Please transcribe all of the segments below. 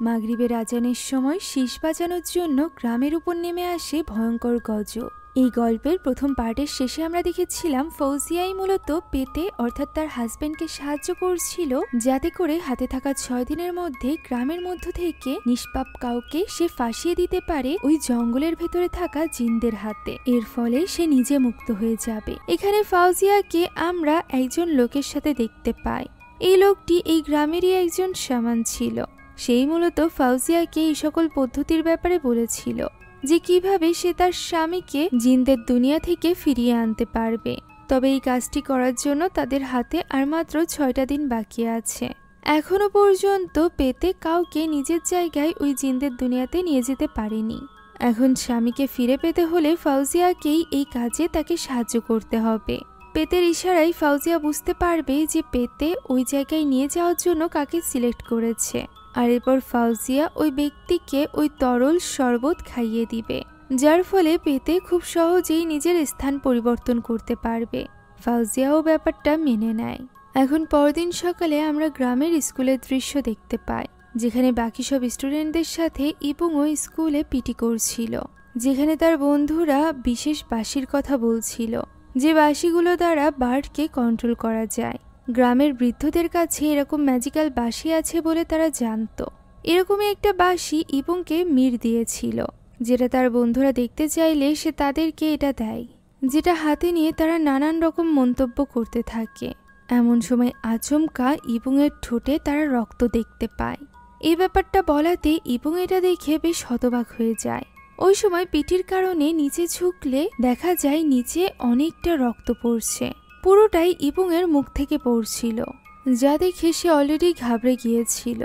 মাগরিবের আজানের সময় শীষ বাজানোর জন্য গ্রামের উপর নেমে আসে ভয়ঙ্কর গজব। এই গল্পের প্রথম পার্টের শেষে আমরা দেখেছিলাম ফৌজিয়াই মূলত পেতে অর্থাৎ তার হাজবেন্ডকে সাহায্য করছিল যাতে করে হাতে থাকা 6 দিনের মধ্যে গ্রামের মধ্য থেকে নিষ্পাপ কাউকে সে ফাঁসিয়ে দিতে পারে ওই জঙ্গলের ভেতরে থাকা জিনদের হাতে। এর ফলে সে নিজে মুক্ত হয়ে যাবে। এখানে ফৌজিয়াকে আমরা একজন লোকের সাথে দেখতে পাই। এই লোকটি এই গ্রামেরই একজন শামান ছিল। সেই মূলত ফৌজিয়াকে এই সকল পদ্ধতির ব্যাপারে বলেছিল যে কিভাবে সে তার স্বামীকে জিনদের দুনিয়া থেকে ফিরিয়ে আনতে পারবে। তবে এই কাজটি করার জন্য তাদের হাতে আর মাত্র 6টা দিন বাকি আছে। এখনো পর্যন্ত পেতে কাউকে নিজের জায়গায় ওই জিনদের দুনিয়াতে নিয়ে যেতে পারেনি। এখন স্বামীকে ফিরে পেতে হলে ফৌজিয়াকেই এই কাজে তাকে সাহায্য করতে হবে। পেতের ইশারায় ফৌজিয়া বুঝতে পারবে যে পেতে ওই জায়গায় নিয়ে যাওয়ার জন্য কাকে সিলেক্ট করেছে। আর এরপর ফৌজিয়া ওই ব্যক্তিকে ওই তরল শরবত খাইয়ে দিবে, যার ফলে পেতে খুব সহজেই নিজের স্থান পরিবর্তন করতে পারবে। ফৌজিয়াও ব্যাপারটা মেনে নেয়। এখন পরদিন সকালে আমরা গ্রামের স্কুলের দৃশ্য দেখতে পাই, যেখানে বাকি সব স্টুডেন্টদের সাথে ইপুংও স্কুলে পিটি করছিল, যেখানে তার বন্ধুরা বিশেষ বাঁশির কথা বলছিল, যে বাঁশিগুলো দ্বারা বার্ডকে কন্ট্রোল করা যায়। গ্রামের বৃদ্ধদের কাছে এরকম ম্যাজিক্যাল বাঁশি আছে বলে তারা জানতো। এরকমই একটা বাঁশি ইপুংকে মির দিয়েছিল, যেটা তার বন্ধুরা দেখতে চাইলে সে তাদেরকে এটা দেয়, যেটা হাতে নিয়ে তারা নানান রকম মন্তব্য করতে থাকে। এমন সময় আচমকা ইপুংয়ের ঠোঁটে তারা রক্ত দেখতে পায়। এই ব্যাপারটা বলাতে ইপুং এটা দেখে বেশ হতবাক হয়ে যায়। ওই সময় পিটির কারণে নিচে ঝুঁকলে দেখা যায় নিচে অনেকটা রক্ত পড়ছে, পুরোটাই ইপুংয়ের মুখ থেকে পড়ছিল, যা দেখে সে অলরেডি ঘাবড়ে গিয়েছিল।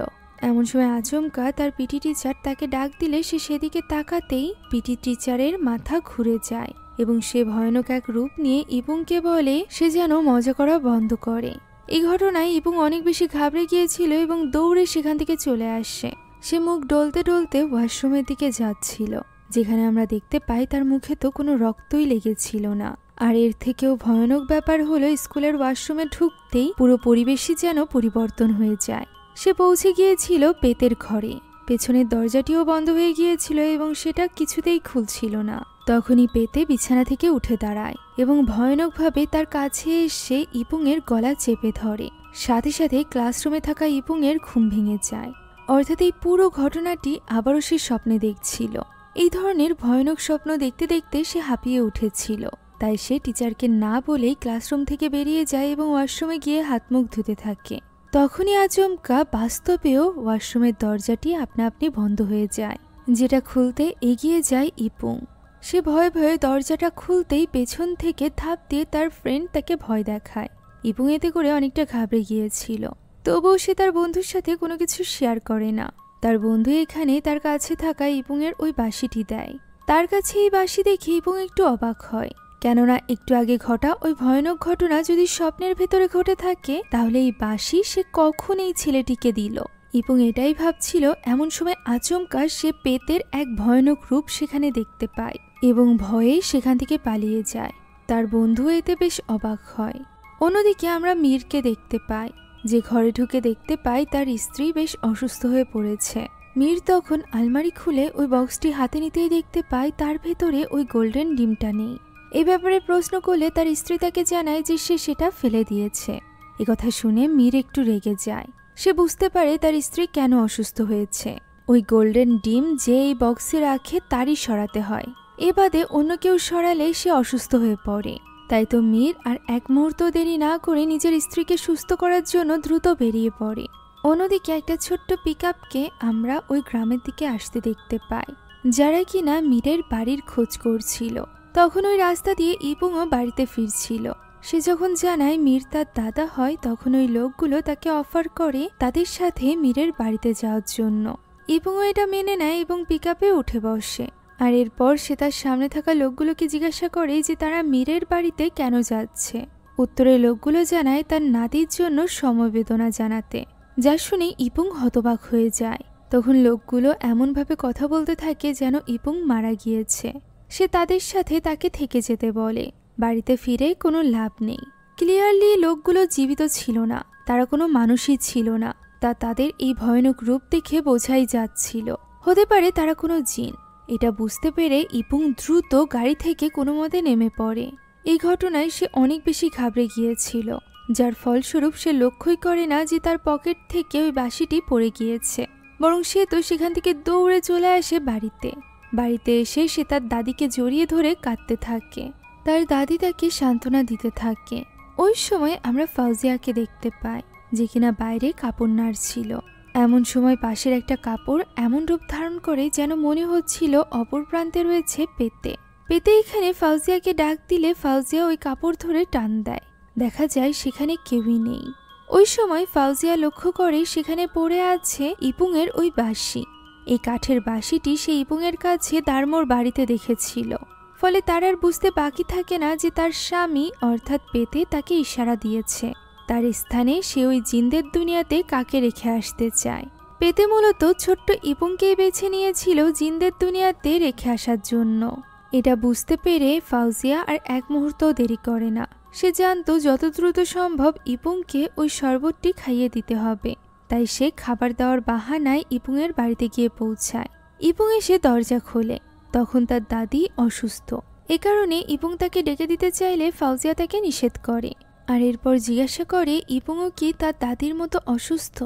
এমন সময় আচমকা তার পিটি টিচার তাকে ডাক দিলে সে সেদিকে তাকাতেই পিটি টিচারের মাথা ঘুরে যায় এবং সে ভয়ানক এক রূপ নিয়ে ইপুংকে বলে সে যেন মজা করা বন্ধ করে। এই ঘটনায় ইপুং অনেক বেশি ঘাবড়ে গিয়েছিল এবং দৌড়ে সেখান থেকে চলে আসে। সে মুখ ডলতে ডলতে ওয়াশরুমের দিকে যাচ্ছিল, যেখানে আমরা দেখতে পাই তার মুখে তো কোনো রক্তই লেগেছিল না। আর এর থেকেও ভয়ানক ব্যাপার হলো স্কুলের ওয়াশরুমে ঢুকতেই পুরো পরিবেশই যেন পরিবর্তন হয়ে যায়। সে পৌঁছে গিয়েছিল পেতের ঘরে। পেছনের দরজাটিও বন্ধ হয়ে গিয়েছিল এবং সেটা কিছুতেই খুলছিল না। তখনই পেতে বিছানা থেকে উঠে দাঁড়ায় এবং ভয়ানকভাবে তার কাছে এসে ইপুংয়ের গলা চেপে ধরে। সাথে সাথে ক্লাসরুমে থাকা ইপুংয়ের ঘুম ভেঙে যায়। অর্থাৎ এই পুরো ঘটনাটি আবারও সে স্বপ্নে দেখছিল। এই ধরনের ভয়ানক স্বপ্ন দেখতে দেখতে সে হাঁপিয়ে উঠেছিল। তাই সে টিচারকে না বলেই ক্লাসরুম থেকে বেরিয়ে যায় এবং ওয়াশরুমে গিয়ে হাত মুখ ধুতে থাকে। তখনই আচমকা বাস্তবেও ওয়াশরুমের দরজাটি আপনা আপনি বন্ধ হয়ে যায়, যেটা খুলতে এগিয়ে যায় ইপুং। সে ভয়ে ভয়ে দরজাটা খুলতেই পেছন থেকে ধাপ দিয়ে তার ফ্রেন্ড তাকে ভয় দেখায়। ইপুং এতে করে অনেকটা ঘাবড়ে গিয়েছিল, তবুও সে তার বন্ধুর সাথে কোনো কিছু শেয়ার করে না। তার বন্ধু এখানে তার কাছে থাকা ইপুংয়ের ওই বাঁশিটি দেয়। তার কাছে এই বাঁশি দেখে ইপুং একটু অবাক হয়, কেননা একটু আগে ঘটা ওই ভয়ানক ঘটনা যদি স্বপ্নের ভেতরে ঘটে থাকে তাহলে এই বাঁশি সে কখন এই ছেলেটিকে দিল। ইপুং এটাই ভাবছিল, এমন সময় আচমকা সে পেতের এক ভয়ানক রূপ সেখানে দেখতে পায় এবং ভয়ে সেখান থেকে পালিয়ে যায়। তার বন্ধু এতে বেশ অবাক হয়। অন্যদিকে আমরা মীরকে দেখতে পাই, যে ঘরে ঢুকে দেখতে পাই তার স্ত্রী বেশ অসুস্থ হয়ে পড়েছে। মীর তখন আলমারি খুলে ওই বক্সটি হাতে নিতেই দেখতে পায় তার ভেতরে ওই গোল্ডেন ডিমটা নেই। এই ব্যাপারে প্রশ্ন করলে তার স্ত্রী তাকে জানায় যে সে সেটা ফেলে দিয়েছে। এ কথা শুনে মীর একটু রেগে যায়। সে বুঝতে পারে তার স্ত্রী কেন অসুস্থ হয়েছে। ওই গোল্ডেন ডিম যে এই বক্সে রাখে তারই সরাতে হয়, এ বাদে অন্য কেউ সরালে সে অসুস্থ হয়ে পড়ে। তাই তো মীর আর এক মুহূর্ত দেরি না করে নিজের স্ত্রীকে সুস্থ করার জন্য দ্রুত বেরিয়ে পড়ে। অন্যদিকে একটা ছোট্ট পিকআপকে আমরা ওই গ্রামের দিকে আসতে দেখতে পাই, যারা কিনা মীরের বাড়ির খোঁজ করছিল। তখন ওই রাস্তা দিয়ে ইপুংও বাড়িতে ফিরছিল। সে যখন জানায় মীর তার দাদা হয়, তখন ওই লোকগুলো তাকে অফার করে তাদের সাথে মীরের বাড়িতে যাওয়ার জন্য। ইপুংও এটা মেনে নেয় এবং পিকআপে উঠে বসে। আর এরপর সে তার সামনে থাকা লোকগুলোকে জিজ্ঞাসা করে যে তারা মীরের বাড়িতে কেন যাচ্ছে। উত্তরে লোকগুলো জানায় তার নাতির জন্য সমবেদনা জানাতে, যা শুনে ইপুং হতবাক হয়ে যায়। তখন লোকগুলো এমনভাবে কথা বলতে থাকে যেন ইপুং মারা গিয়েছে। সে তাদের সাথে তাকে থেকে যেতে বলে। বাড়িতে ফিরে কোনো লাভ নেই। ক্লিয়ারলি লোকগুলো জীবিত ছিল না, তারা কোনো মানুষই ছিল না। তা তাদের এই ভয়ানক রূপ দেখে বোঝাই যাচ্ছিল হতে পারে তারা কোনো জিন। এটা বুঝতে পেরে ইপুং দ্রুত গাড়ি থেকে কোনো মতে নেমে পড়ে। এই ঘটনায় সে অনেক বেশি ঘাবড়ে গিয়েছিল, যার ফলস্বরূপ সে লক্ষ্যই করে না যে তার পকেট থেকে ওই বাঁশিটি পড়ে গিয়েছে, বরং সে তো সেখান থেকে দৌড়ে চলে আসে বাড়িতে এসে সে তার দাদিকে জড়িয়ে ধরে কাঁদতে থাকে। তার দাদি তাকে সান্ত্বনা দিতে থাকে। ওই সময় আমরা ফাউজিয়াকে দেখতে পাই, যে কিনা বাইরে কাপড় নাড়ছিল। এমন সময় পাশের একটা কাপড় এমন রূপ ধারণ করে যেন মনে হচ্ছিল অপর প্রান্তে রয়েছে পেতে। এখানে ফাউজিয়াকে ডাক দিলে ফাউজিয়া ওই কাপড় ধরে টান দেয়। দেখা যায় সেখানে কেউই নেই। ওই সময় ফাউজিয়া লক্ষ্য করে সেখানে পড়ে আছে ইপুংয়ের ওই বাঁশি। এই কাঠের বাঁশিটি সে ইপুংয়ের কাছে দারমোর বাড়িতে দেখেছিল। ফলে তার আর বুঝতে বাকি থাকে না যে তার স্বামী অর্থাৎ পেতে তাকে ইশারা দিয়েছে। তার স্থানে সে ওই জিনদের দুনিয়াতে কাকে রেখে আসতে চায়। পেতে মূলত ছোট্ট ইপুংকেই বেছে নিয়েছিল জিনদের দুনিয়াতে রেখে আসার জন্য। এটা বুঝতে পেরে ফাউজিয়া আর এক মুহূর্তও দেরি করে না। সে জানতো যত দ্রুত সম্ভব ইপুংকে ওই শরবতটি খাইয়ে দিতে হবে। তাই সে খাবার দেওয়ার বাহানায় ইপুংয়ের বাড়িতে গিয়ে পৌঁছায়। ইপুং এসে দরজা খোলে। তখন তার দাদি অসুস্থ। এ কারণে ইপুং তাকে ডেকে দিতে চাইলে ফাউজিয়া তাকে নিষেধ করে। আর এরপর জিজ্ঞাসা করে ইপুংও কি তার দাদির মতো অসুস্থ।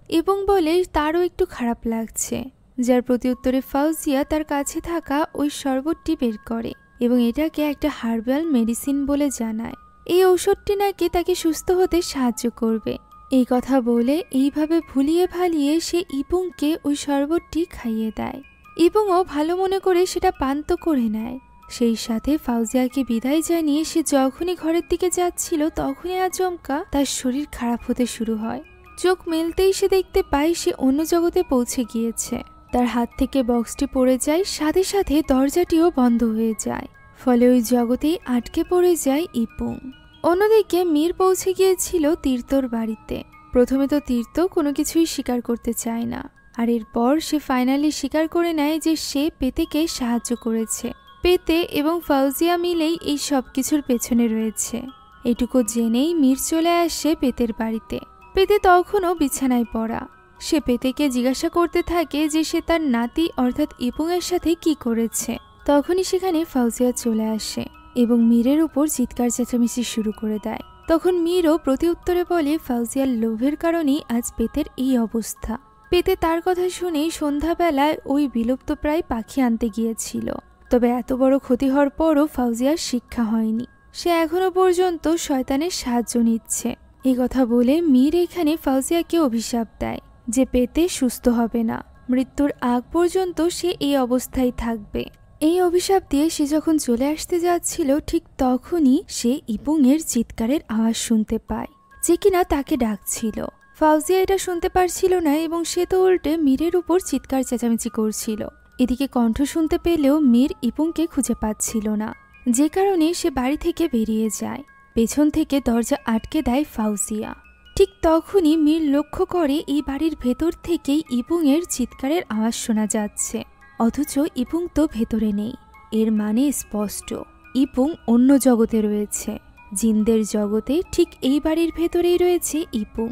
ইপুং বলে তারও একটু খারাপ লাগছে, যার প্রতি উত্তরে ফাউজিয়া তার কাছে থাকা ওই শরবতটি বের করে এবং এটাকে একটা হার্বাল মেডিসিন বলে জানায়। এই ঔষধটি নাকি তাকে সুস্থ হতে সাহায্য করবে। এই কথা বলে এইভাবে ভুলিয়ে ভালিয়ে সে ইপুংকে ওই শরবতটি খাইয়ে দেয়। ইপুংও ভালো মনে করে সেটা পান তো করে নেয়। সেই সাথে ফাউজিয়াকে বিদায় জানিয়ে সে যখনই ঘরের দিকে যাচ্ছিল তখনই আচমকা তার শরীর খারাপ হতে শুরু হয়। চোখ মেলতেই সে দেখতে পায় সে অন্য জগতে পৌঁছে গিয়েছে। তার হাত থেকে বক্সটি পড়ে যায়, সাথে সাথে দরজাটিও বন্ধ হয়ে যায়। ফলে ওই জগতেই আটকে পড়ে যায় ইপুং। অন্যদিকে মীর পৌঁছে গিয়েছিল তীর্থর বাড়িতে। প্রথমে তো তীর্থ কোনো কিছুই স্বীকার করতে চায় না, আর এরপর সে ফাইনালি স্বীকার করে নেয় যে সে পেতেকে সাহায্য করেছে। পেতে এবং ফাউজিয়া মিলেই এই সব কিছুর পেছনে রয়েছে। এটুকু জেনেই মীর চলে আসে পেতের বাড়িতে। পেতে তখনও বিছানায় পড়া। সে পেতেকে জিজ্ঞাসা করতে থাকে যে সে তার নাতি অর্থাৎ ইপুংয়ের সাথে কি করেছে। তখনই সেখানে ফাউজিয়া চলে আসে এবং মীরের উপর চিৎকার চেঁচামেচি শুরু করে দেয়। তখন মীরও প্রতি উত্তরে বলে ফাউজিয়ার লোভের কারণেই আজ পেতের এই অবস্থা। পেতে তার কথা শুনেই সন্ধ্যাবেলায় ওই বিলুপ্তপ্রায় পাখি আনতে গিয়েছিল। তবে এত বড় ক্ষতি হওয়ার পরও ফাউজিয়ার শিক্ষা হয়নি। সে এখনো পর্যন্ত শয়তানের সাহায্য নিচ্ছে। এই কথা বলে মীর এখানে ফাউজিয়াকে অভিশাপ দেয় যে পেতে সুস্থ হবে না, মৃত্যুর আগ পর্যন্ত সে এই অবস্থায় থাকবে। এই অভিশাপ দিয়ে সে যখন চলে আসতে যাচ্ছিল ঠিক তখনই সে ইপুংয়ের চিৎকারের আওয়াজ শুনতে পায়, যে কিনা তাকে ডাকছিল। ফাউজিয়া এটা শুনতে পারছিল না এবং সে তো উল্টে মীরের উপর চিৎকার চেঁচামেচি করছিল। এদিকে কণ্ঠ শুনতে পেলেও মীর ইপুংকে খুঁজে পাচ্ছিল না, যে কারণে সে বাড়ি থেকে বেরিয়ে যায়। পেছন থেকে দরজা আটকে দেয় ফাউজিয়া। ঠিক তখনই মীর লক্ষ্য করে এই বাড়ির ভেতর থেকেই ইপুংয়ের চিৎকারের আওয়াজ শোনা যাচ্ছে, অথচ ইপুং তো ভেতরে নেই। এর মানে স্পষ্ট, ইপুং অন্য জগতে রয়েছে, জিনদের জগতে। ঠিক এই বাড়ির ভেতরেই রয়েছে ইপুং,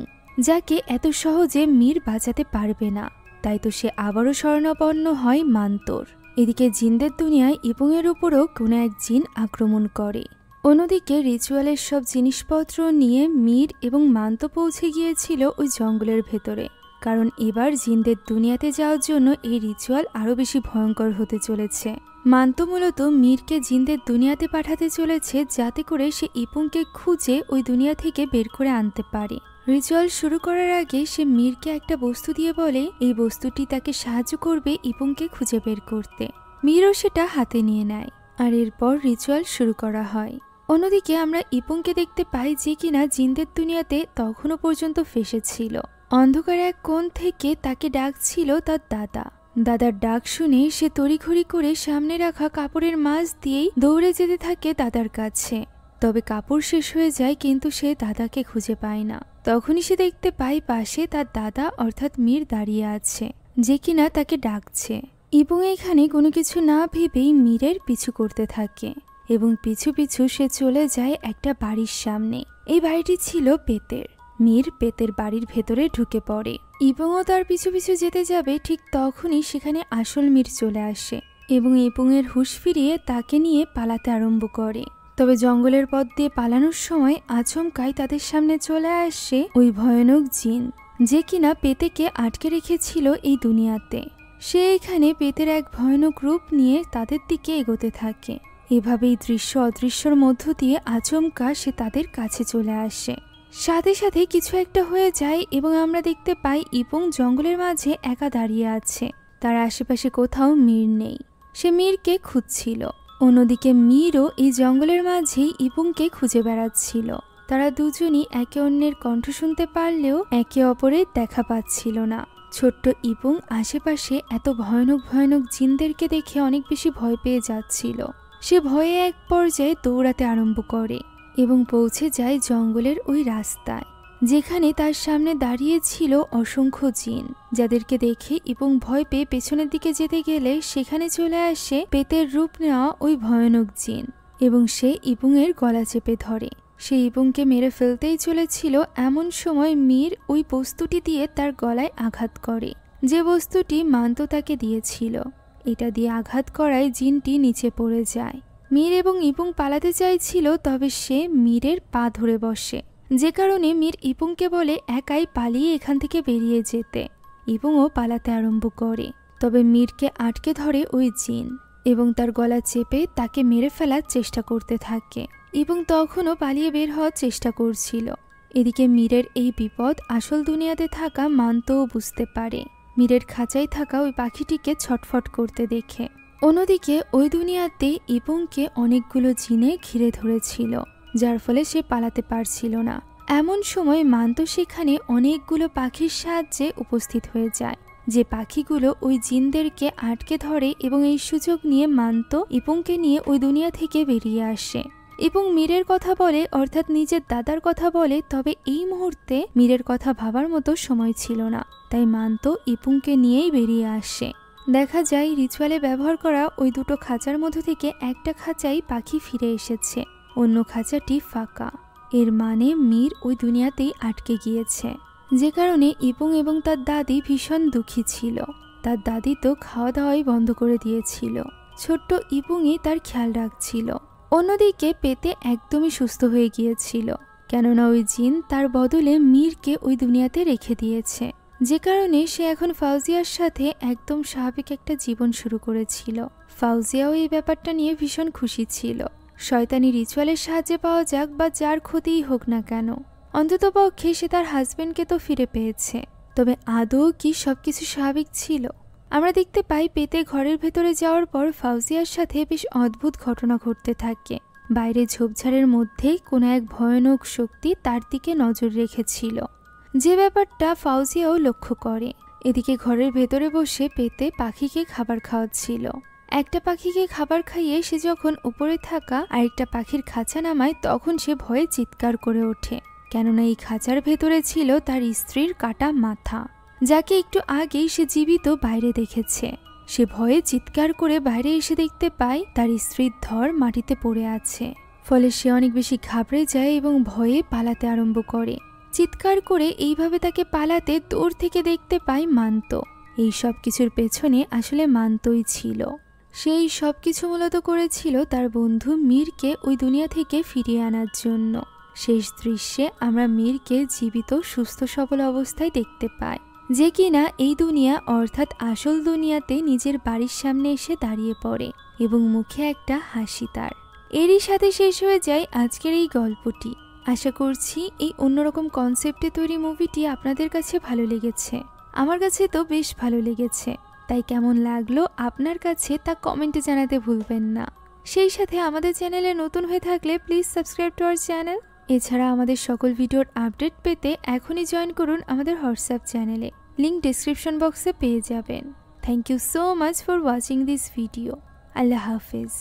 যাকে এত সহজে মীর বাঁচাতে পারবে না। তাই তো সে আবারও শরণাপন্ন হয় মান্তর। এদিকে জিনদের দুনিয়ায় ইপুংয়ের উপরও কোনো এক জিন আক্রমণ করে। অন্যদিকে রিচুয়ালের সব জিনিসপত্র নিয়ে মীর এবং মান্ত পৌঁছে গিয়েছিল ওই জঙ্গলের ভেতরে, কারণ এবার জিনদের দুনিয়াতে যাওয়ার জন্য এই রিচুয়াল আরও বেশি ভয়ঙ্কর হতে চলেছে। মান্ত মূলত মীরকে জিনদের দুনিয়াতে পাঠাতে চলেছে, যাতে করে সে ইপুংকে খুঁজে ওই দুনিয়া থেকে বের করে আনতে পারে। রিচুয়াল শুরু করার আগে সে মীরকে একটা বস্তু দিয়ে বলে এই বস্তুটি তাকে সাহায্য করবে ইপুংকে খুঁজে বের করতে। মীরও সেটা হাতে নিয়ে নেয়, আর এরপর রিচুয়াল শুরু করা হয়। অন্যদিকে আমরা ইপুংকে দেখতে পাই, যে কিনা জিনদের দুনিয়াতে তখনও পর্যন্ত ফেসেছিল। অন্ধকার এক কোণ থেকে তাকে ডাকছিল তার দাদার ডাক শুনে সে তড়িঘড়ি করে সামনে রাখা কাপড়ের মাঝ দিয়েই দৌড়ে যেতে থাকে দাদার কাছে। তবে কাপড় শেষ হয়ে যায়, কিন্তু সে দাদাকে খুঁজে পায় না। তখনই সে দেখতে পায় পাশে তার দাদা অর্থাৎ মীর দাঁড়িয়ে আছে, যে কিনা তাকে ডাকছে। ইপুং এখানে কোনো কিছু না ভেবেই মীরের পিছু করতে থাকে এবং পিছু পিছু সে চলে যায় একটা বাড়ির সামনে। এই বাড়িটি ছিল পেতের, মীর পেতের বাড়ির ভেতরে ঢুকে পড়ে। ইপংও তার পিছু পিছু যেতে যাবে, ঠিক তখনই সেখানে আসল মীর চলে আসে এবং ইপংয়ের হুঁশ ফিরিয়ে তাকে নিয়ে পালাতে আরম্ভ করে। তবে জঙ্গলের পথ দিয়ে পালানোর সময় আচমকাই তাদের সামনে চলে আসে ওই ভয়ানক জিন, যে কিনা পেতেকে আটকে রেখেছিল এই দুনিয়াতে। সে এখানে পেতের এক ভয়ানক রূপ নিয়ে তাদের দিকে এগোতে থাকে। এভাবেই দৃশ্য অদৃশ্যর মধ্য দিয়ে আচমকা সে তাদের কাছে চলে আসে। সাথে সাথে কিছু একটা হয়ে যায় এবং আমরা দেখতে পাই ইপং জঙ্গলের মাঝে একা দাঁড়িয়ে আছে। তার আশেপাশে কোথাও মীর নেই, সে মীরকে খুঁজছিল। অন্যদিকে মীরও এই জঙ্গলের মাঝেই ইপংকে খুঁজে বেড়াচ্ছিল। তারা দুজনই একে অন্যের কণ্ঠ শুনতে পারলেও একে অপরের দেখা পাচ্ছিল না। ছোট্ট ইপং আশেপাশে এত ভয়ানক ভয়ানক জিনদেরকে দেখে অনেক বেশি ভয় পেয়ে যাচ্ছিল। সে ভয়ে এক পর্যায়ে দৌড়াতে আরম্ভ করে এবং পৌঁছে যায় জঙ্গলের ওই রাস্তায়, যেখানে তার সামনে দাঁড়িয়ে ছিল অসংখ্য জিন, যাদেরকে দেখে ইপং ভয় পেয়ে পেছনের দিকে যেতে গেলে সেখানে চলে আসে পেতের রূপ নেওয়া ওই ভয়ানক জিন এবং সে ইপংয়ের গলা চেপে ধরে। সে ইপংকে মেরে ফেলতেই চলেছিল, এমন সময় মীর ওই বস্তুটি দিয়ে তার গলায় আঘাত করে, যে বস্তুটি মান্ত তাকে দিয়েছিল। এটা দিয়ে আঘাত করায় জিনটি নিচে পড়ে যায়। মীর এবং ইপং পালাতে চাইছিল, তবে সে মীরের পা ধরে বসে, যে কারণে মীর ইপংকে বলে একাই পালিয়ে এখান থেকে বেরিয়ে যেতে। ইপংও পালাতে আরম্ভ করে, তবে মীরকে আটকে ধরে ওই জিন এবং তার গলা চেপে তাকে মেরে ফেলার চেষ্টা করতে থাকে। ইপং তখনও পালিয়ে বের হওয়ার চেষ্টা করছিল। এদিকে মীরের এই বিপদ আসল দুনিয়াতে থাকা মান্তও বুঝতে পারে, মীরের খাঁচায় থাকা ওই পাখিটিকে ছটফট করতে দেখে। অন্যদিকে ওই দুনিয়াতে ইপংকে অনেকগুলো জিনে ঘিরে ধরেছিল, যার ফলে সে পালাতে পারছিল না। এমন সময় মান্ত সেখানে অনেকগুলো পাখির সাহায্যে উপস্থিত হয়ে যায়, যে পাখিগুলো ওই জিনদেরকে আটকে ধরে এবং এই সুযোগ নিয়ে মান্ত ইপংকে নিয়ে ওই দুনিয়া থেকে বেরিয়ে আসে এবং মীরের কথা বলে, অর্থাৎ নিজের দাদার কথা বলে। তবে এই মুহূর্তে মীরের কথা ভাবার মতো সময় ছিল না, তাই মান্ত ইপংকে নিয়েই বেরিয়ে আসে। দেখা যায় রিচুয়ালে ব্যবহার করা ওই দুটো খাঁচার মধ্য থেকে একটা খাঁচাই পাখি ফিরে এসেছে, অন্য খাঁচাটি ফাঁকা। এর মানে মীর ওই দুনিয়াতেই আটকে গিয়েছে, যে কারণে ইপং এবং তার দাদি ভীষণ দুঃখী ছিল। তার দাদি তো খাওয়া দাওয়াই বন্ধ করে দিয়েছিল, ছোট্ট ইপংই তার খেয়াল রাখছিল। অন্যদিকে পেতে একদমই সুস্থ হয়ে গিয়েছিল, কেননা ওই জিন তার বদলে মীরকে ওই দুনিয়াতে রেখে দিয়েছে, যে কারণে সে এখন ফাউজিয়ার সাথে একদম স্বাভাবিক একটা জীবন শুরু করেছিল। ফাউজিয়াও এই ব্যাপারটা নিয়ে ভীষণ খুশি ছিল। শয়তানি রিচুয়ালের সাহায্যে পাওয়া যাক বা যার ক্ষতিই হোক না কেন, অন্ততপক্ষে সে তার হাজবেন্ডকে তো ফিরে পেয়েছে। তবে আদৌ কি সবকিছু স্বাভাবিক ছিল? আমরা দেখতে পাই পেতে ঘরের ভেতরে যাওয়ার পর ফাউজিয়ার সাথে বেশ অদ্ভুত ঘটনা ঘটতে থাকে। বাইরে ঝোপঝাড়ের মধ্যে কোনো এক ভয়ানক শক্তি তার দিকে নজর রেখেছিল, যে ব্যাপারটা ফাউজিয়াও লক্ষ্য করে। এদিকে ঘরের ভেতরে বসে পেতে পাখিকে খাবার খাওয়াচ্ছিল। একটা পাখিকে খাবার খাইয়ে সে যখন উপরে থাকা আরেকটা পাখির খাঁচা নামায়, তখন সে ভয়ে চিৎকার করে ওঠে, কেননা এই খাঁচার ভেতরে ছিল তার স্ত্রীর কাটা মাথা, যাকে একটু আগেই সে জীবিত বাইরে দেখেছে। সে ভয়ে চিৎকার করে বাইরে এসে দেখতে পায় তার স্ত্রীর ধর মাটিতে পড়ে আছে। ফলে সে অনেক বেশি ঘাবড়ে যায় এবং ভয়ে পালাতে আরম্ভ করে। চিৎকার করে এইভাবে তাকে পালাতে দূর থেকে দেখতে পায় মান্ত। এই সব কিছুর পেছনে আসলে মান্তই ছিল। সেই সব কিছু মূলত করেছিল তার বন্ধু মীরকে ওই দুনিয়া থেকে ফিরিয়ে আনার জন্য। শেষ দৃশ্যে আমরা মীরকে জীবিত সুস্থ সবল অবস্থায় দেখতে পাই, যে কিনা এই দুনিয়া অর্থাৎ আসল দুনিয়াতে নিজের বাড়ির সামনে এসে দাঁড়িয়ে পড়ে এবং মুখে একটা হাসি তার। এরই সাথে শেষ হয়ে যায় আজকের এই গল্পটি। আশা করছি এই অন্যরকম কনসেপ্টে তৈরি মুভিটি আপনাদের কাছে ভালো লেগেছে। আমার কাছে তো বেশ ভালো লেগেছে, তাই কেমন লাগলো আপনার কাছে তা কমেন্টে জানাতে ভুলবেন না। সেই সাথে আমাদের চ্যানেলে নতুন হয়ে থাকলে please subscribe to our channel. এছাড়া আমাদের সকল ভিডিওর আপডেট পেতে এখনই জয়েন করুন আমাদের হোয়াটসঅ্যাপ চ্যানেলে, লিংক ডেসক্রিপশন বক্সে পেয়ে যাবেন। Thank you so much for watching this video. আল্লাহ হাফেজ।